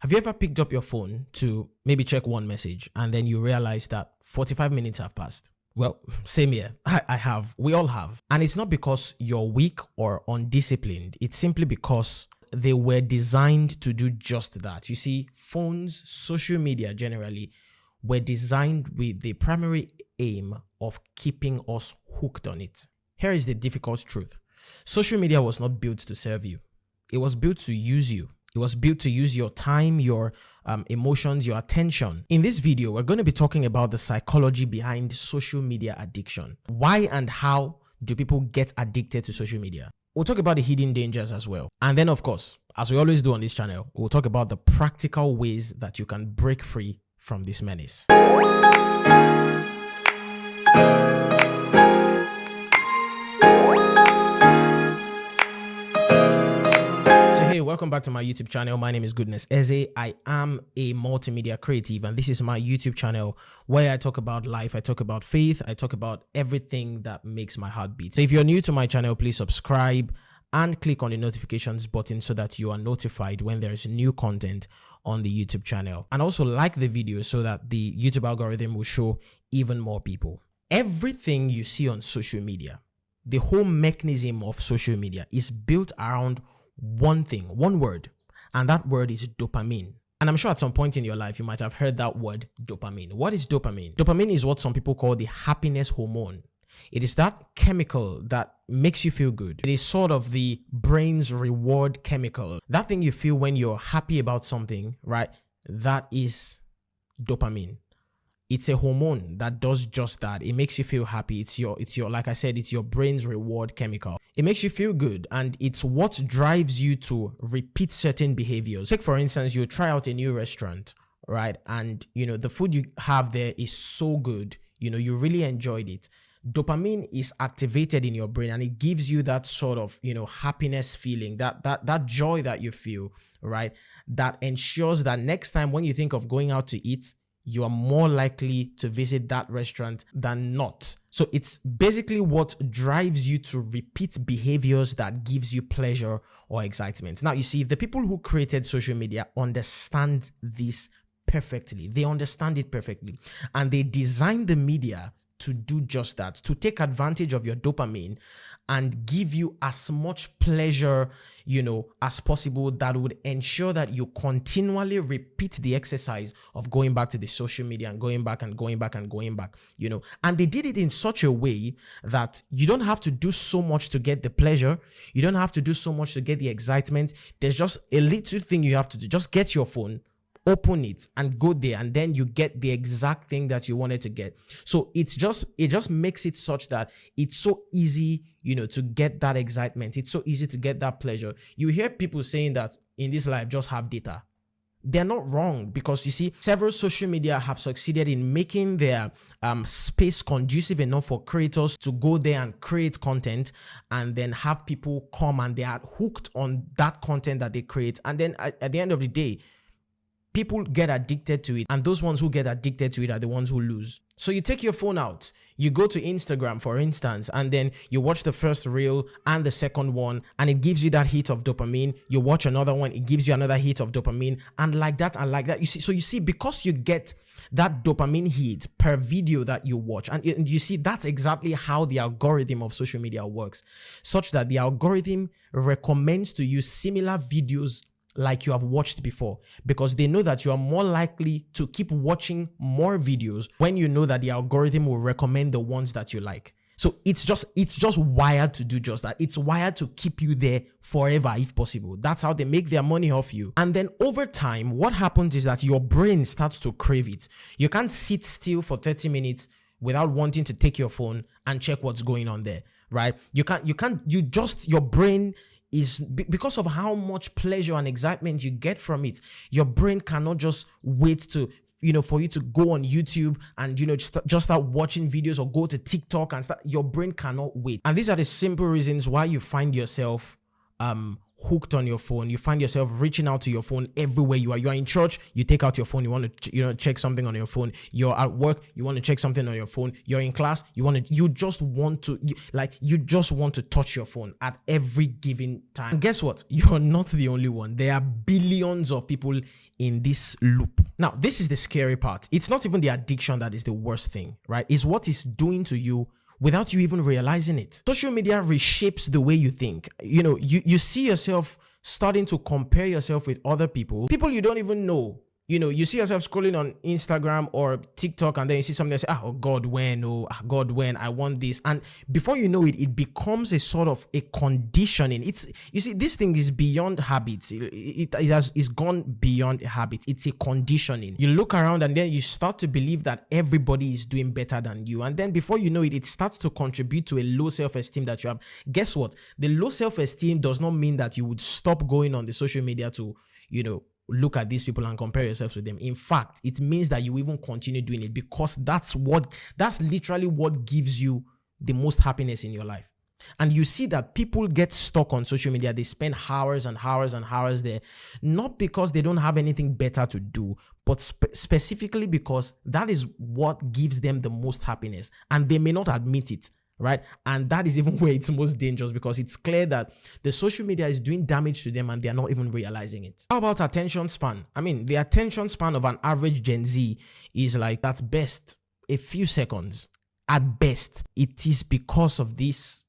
Have you ever picked up your phone to maybe check one message and then you realize that 45 minutes have passed? Well, same here. I have. We all have. And it's not because you're weak or undisciplined. It's simply because they were designed to do just that. You see, phones, social media generally, were designed with the primary aim of keeping us hooked on it. Here is the difficult truth. Social media was not built to serve you. It was built to use you. It was built to use your time, your emotions, your attention. In this video, we're going to be talking about the psychology behind social media addiction. Why and how do people get addicted to social media? We'll talk about the hidden dangers as well. And then, of course, as we always do on this channel, we'll talk about the practical ways that you can break free from this menace. Hey, welcome back to my YouTube channel. My name is Goodness Eze. I am a multimedia creative, and this is my YouTube channel where I talk about life, I talk about faith, I talk about everything that makes my heart beat. So if you're new to my channel, please subscribe and click on the notifications button so that you are notified when there is new content on the YouTube channel. And also like the video so that the YouTube algorithm will show even more people. Everything you see on social media, the whole mechanism of social media is built around one thing, one word, and that word is dopamine. And I'm sure at some point in your life you might have heard that word dopamine. What is dopamine? Dopamine is what some people call the happiness hormone. It is that chemical that makes you feel good. It is sort of the brain's reward chemical. That thing you feel when you're happy about something, right? That is dopamine. It's a hormone that does just that. It makes you feel happy. It's your, like I said, it's your brain's reward chemical. It makes you feel good, and it's what drives you to repeat certain behaviors. Take, for instance, you try out a new restaurant, right? And, the food you have there is so good. You really enjoyed it. Dopamine is activated in your brain, and it gives you that sort of, happiness feeling, that joy that you feel, right? That ensures that next time when you think of going out to eat, you are more likely to visit that restaurant than not. So it's basically what drives you to repeat behaviors that gives you pleasure or excitement. Now, you see, the people who created social media understand this perfectly. They understand it perfectly. And they designed the media to do just that, to take advantage of your dopamine and give you as much pleasure, as possible, that would ensure that you continually repeat the exercise of going back to the social media and going back and going back and going back, And they did it in such a way that you don't have to do so much to get the pleasure. You don't have to do so much to get the excitement. There's just a little thing you have to do. Just get your phone, open it, and go there, and then you get the exact thing that you wanted to get. So it just makes it such that it's so easy, to get that excitement. It's so easy to get that pleasure. You hear people saying that in this life, just have data. They're not wrong, because you see, several social media have succeeded in making their space conducive enough for creators to go there and create content, and then have people come and they are hooked on that content that they create. And then at the end of the day, people get addicted to it, and those ones who get addicted to it are the ones who lose. So you take your phone out, you go to Instagram, for instance, and then you watch the first reel and the second one, and it gives you that hit of dopamine. You watch another one, it gives you another hit of dopamine, and like that and like that. You see, because you get that dopamine hit per video that you watch, and you see, that's exactly how the algorithm of social media works, such that the algorithm recommends to you similar videos like you have watched before, because they know that you are more likely to keep watching more videos when you know that the algorithm will recommend the ones that you like. So it's just wired to do just that. It's wired to keep you there forever if possible. That's how they make their money off you. And then over time, what happens is that your brain starts to crave it. You can't sit still for 30 minutes without wanting to take your phone and check what's going on there, right? Your brain is, because of how much pleasure and excitement you get from it, your brain cannot just wait to, for you to go on YouTube and, just start watching videos, or go to TikTok and start. Your brain cannot wait. And these are the simple reasons why you find yourself hooked on your phone. You find yourself reaching out to your phone everywhere you are. You are in church, you take out your phone, you want to check something on your phone. You're at work, you want to check something on your phone. You're in class, you just want to touch your phone at every given time. And guess what? You're not the only one. There are billions of people in this loop. Now, this is the scary part. It's not even the addiction that is the worst thing, right? It's what it's doing to you without you even realizing it. Social media reshapes the way you think. You see yourself starting to compare yourself with other people you don't even know. You see yourself scrolling on Instagram or TikTok, and then you see something that says, oh God, when? Oh God, when? I want this. And before you know it, it becomes a sort of a conditioning. You see, this thing is beyond habits. It's gone beyond a habit. It's a conditioning. You look around and then you start to believe that everybody is doing better than you. And then before you know it, it starts to contribute to a low self-esteem that you have. Guess what? The low self-esteem does not mean that you would stop going on the social media to, look at these people and compare yourselves with them. In fact, it means that you even continue doing it, because that's literally what gives you the most happiness in your life. And you see that people get stuck on social media. They spend hours and hours and hours there, not because they don't have anything better to do, but specifically because that is what gives them the most happiness. And they may not admit it, right? And that is even where it's most dangerous, because it's clear that the social media is doing damage to them and they're not even realizing it. How about attention span? I mean, the attention span of an average Gen Z is like, at best, a few seconds. At best. It is because of this,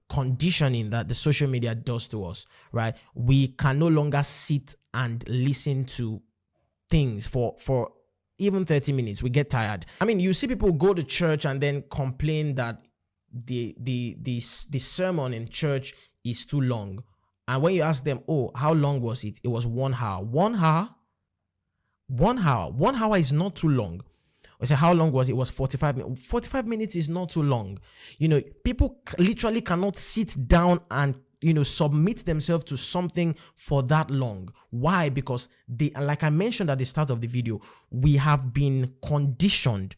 conditioning that the social media does to us, right? We can no longer sit and listen to things for even 30 minutes. We get tired. I mean, you see people go to church and then complain that the sermon in church is too long. And when you ask them, oh, how long was it? It was 1 hour. 1 hour? 1 hour. 1 hour is not too long. I say, how long was it? It was 45 minutes. 45 minutes is not too long. People literally cannot sit down and submit themselves to something for that long. Why? Because like I mentioned at the start of the video, we have been conditioned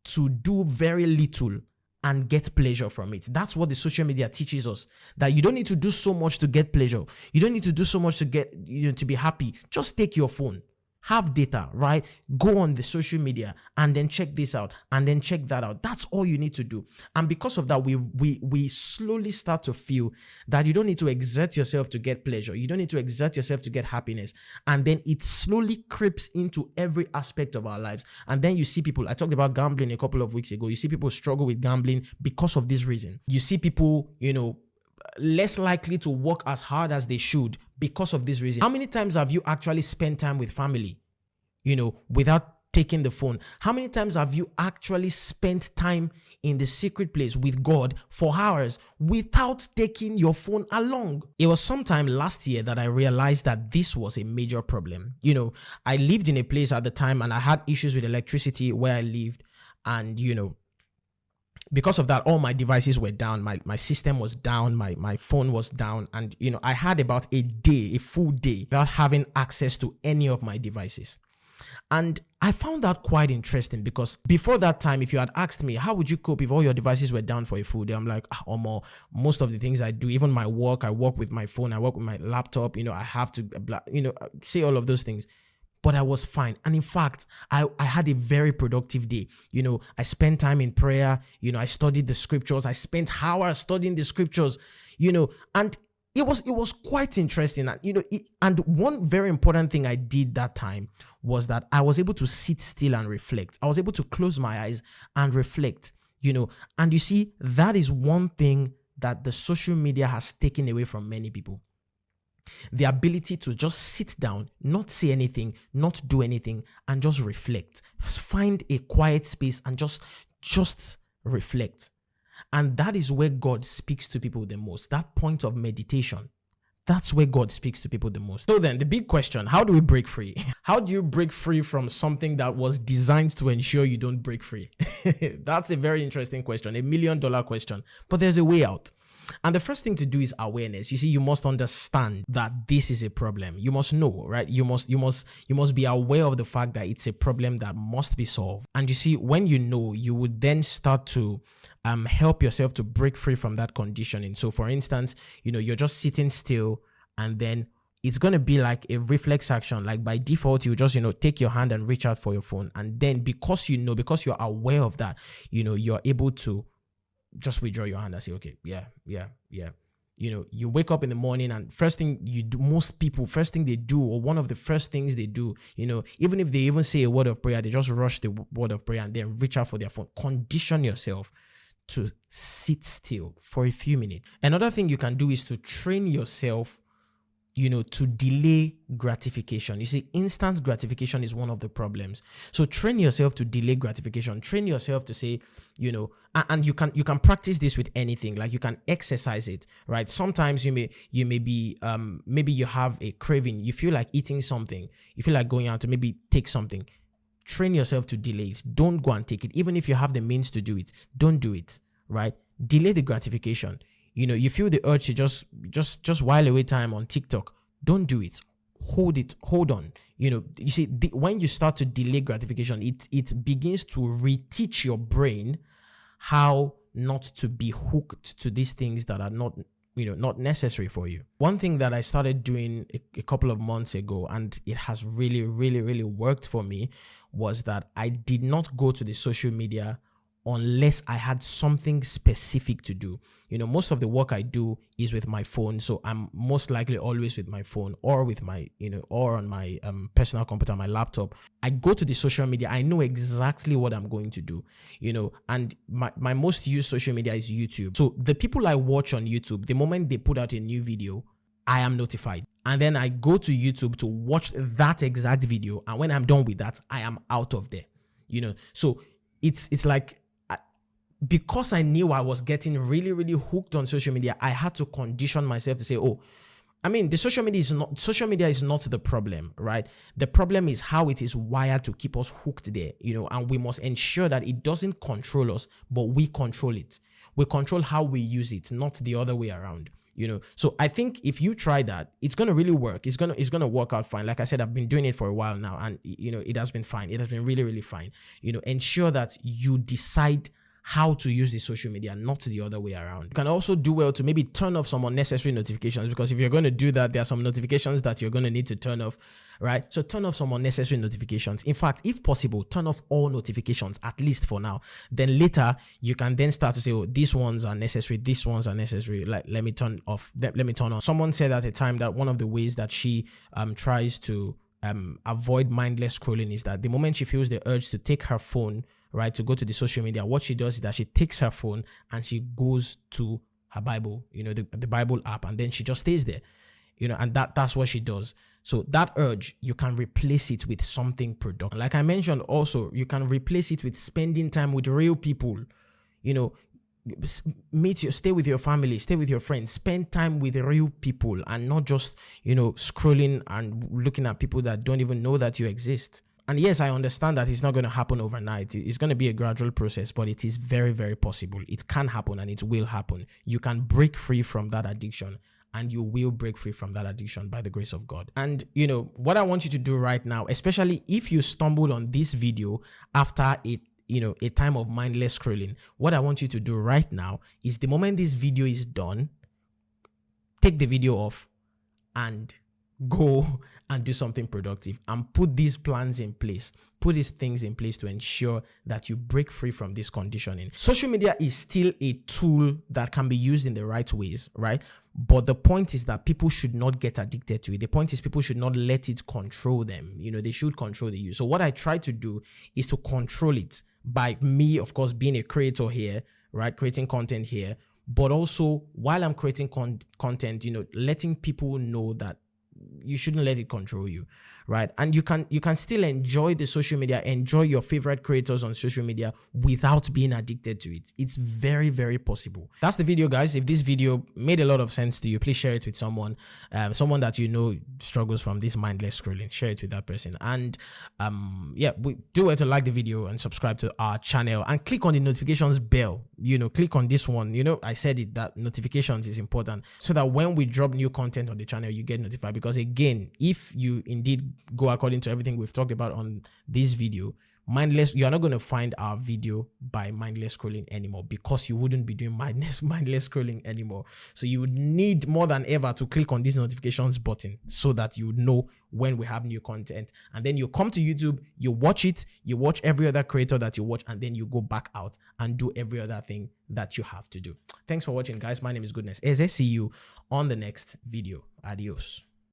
to do very little and get pleasure from it. That's what the social media teaches us, that you don't need to do so much to get pleasure. You don't need to do so much to get, to be happy. Just take your phone. Have data, right? Go on the social media and then check this out and then check that out. That's all you need to do. And because of that, we slowly start to feel that you don't need to exert yourself to get pleasure. You don't need to exert yourself to get happiness. And then it slowly creeps into every aspect of our lives. And then you see people, I talked about gambling a couple of weeks ago. You see people struggle with gambling because of this reason. You see people, less likely to work as hard as they should because of this reason. How many times have you actually spent time with family, without taking the phone? How many times have you actually spent time in the secret place with God for hours without taking your phone along? It was sometime last year that I realized that this was a major problem. I lived in a place at the time and I had issues with electricity where I lived, and because of that, all my devices were down. My system was down. My phone was down. And, I had about a full day without having access to any of my devices. And I found that quite interesting, because before that time, if you had asked me, how would you cope if all your devices were down for a full day? I'm like, most of the things I do, even my work, I work with my phone, I work with my laptop, I have to, say all of those things. But I was fine. And in fact, I had a very productive day. I spent time in prayer. I studied the scriptures. I spent hours studying the scriptures, and it was quite interesting. And one very important thing I did that time was that I was able to sit still and reflect. I was able to close my eyes and reflect, and you see, that is one thing that the social media has taken away from many people. The ability to just sit down, not say anything, not do anything, and just reflect. Find a quiet space and just reflect. And that is where God speaks to people the most. That point of meditation. That's where God speaks to people the most. So then, the big question, how do we break free? How do you break free from something that was designed to ensure you don't break free? That's a very interesting question, $1 million question. But there's a way out. And the first thing to do is awareness. You see, you must understand that this is a problem. You must know, right? You must be aware of the fact that it's a problem that must be solved. And you see, when you know, you would then start to help yourself to break free from that conditioning. So for instance, you're just sitting still and then it's going to be like a reflex action. Like by default, you just, take your hand and reach out for your phone. And then because you're aware of that, you're able to just withdraw your hand and say, okay, yeah. You wake up in the morning, and first thing you do, most people, first thing they do, or one of the first things they do, even if they even say a word of prayer, they just rush the word of prayer and then reach out for their phone. Condition yourself to sit still for a few minutes. Another thing you can do is to train yourself to delay gratification. You see, instant gratification is one of the problems. So train yourself to delay gratification. Train yourself to say, and you can practice this with anything. Like you can exercise it, right? Sometimes you may be, maybe you have a craving. You feel like eating something. You feel like going out to maybe take something. Train yourself to delay it. Don't go and take it. Even if you have the means to do it, don't do it, right? Delay the gratification. You feel the urge to just while away time on TikTok. Don't do it. Hold on. You see, when you start to delay gratification, it begins to reteach your brain how not to be hooked to these things that are not necessary for you. One thing that I started doing a couple of months ago, and it has really, really, really worked for me, was that I did not go to the social media unless I had something specific to do. Most of the work I do is with my phone, so I'm most likely always with my phone or with my, or on my personal computer, my laptop. I go to the social media, I know exactly what I'm going to do, and my most used social media is YouTube. So the people I watch on YouTube, the moment they put out a new video, I am notified. And then I go to YouTube to watch that exact video, and when I'm done with that, I am out of there. So it's like, because I knew I was getting really, really hooked on social media, I had to condition myself to say, the social media is not the problem, right? The problem is how it is wired to keep us hooked there, and we must ensure that it doesn't control us, but we control it. We control how we use it, not the other way around. So I think if you try that, it's going to really work. It's going to work out fine. Like I said, I've been doing it for a while now, and it has been fine. It has been really, really fine. Ensure that you decide how to use the social media, not the other way around. You can also do well to maybe turn off some unnecessary notifications, because if you're going to do that, there are some notifications that you're going to need to turn off, right? So turn off some unnecessary notifications. In fact, if possible, turn off all notifications, at least for now. Then later, you can then start to say, these ones are necessary, these ones are necessary. Like, let me turn off, let me turn on. Someone said at a time that one of the ways that she tries to avoid mindless scrolling is that the moment she feels the urge to take her phone, right, to go to the social media, what she does is that she takes her phone and she goes to her Bible, the Bible app, and then she just stays there, and that's what she does. So that urge, you can replace it with something productive. Like I mentioned also, you can replace it with spending time with real people, stay with your family, stay with your friends, spend time with real people, and not just, scrolling and looking at people that don't even know that you exist. And yes, I understand that it's not going to happen overnight. It's going to be a gradual process, but it is very, very possible. It can happen and it will happen. You can break free from that addiction, and you will break free from that addiction by the grace of God. And, what I want you to do right now, especially if you stumbled on this video after a time of mindless scrolling, what I want you to do right now is, the moment this video is done, take the video off and go and do something productive, and put these plans in place, put these things in place to ensure that you break free from this conditioning. Social media is still a tool that can be used in the right ways, right? But the point is that people should not get addicted to it. The point is people should not let it control them. They should control the use. So what I try to do is to control it by me, of course, being a creator here, right? Creating content here, but also while I'm creating content, letting people know that you shouldn't let it control you, right? And you can still enjoy the social media, enjoy your favorite creators on social media without being addicted to it. It's very, very possible. That's the video, guys. If this video made a lot of sense to you, please share it with someone that struggles from this mindless scrolling. Share it with that person. And we do well to like the video and subscribe to our channel, and click on the notifications bell. Click on this one. I said it, that notifications is important, so that when we drop new content on the channel, you get notified. Because again, if you indeed go according to everything we've talked about on this video, mindless, you're not going to find our video by mindless scrolling anymore, because you wouldn't be doing mindless scrolling anymore. So you would need more than ever to click on this notifications button so that you would know when we have new content. And then you come to YouTube, you watch it, you watch every other creator that you watch, and then you go back out and do every other thing that you have to do. Thanks for watching, guys. My name is Goodness Eze. See you on the next video. Adios.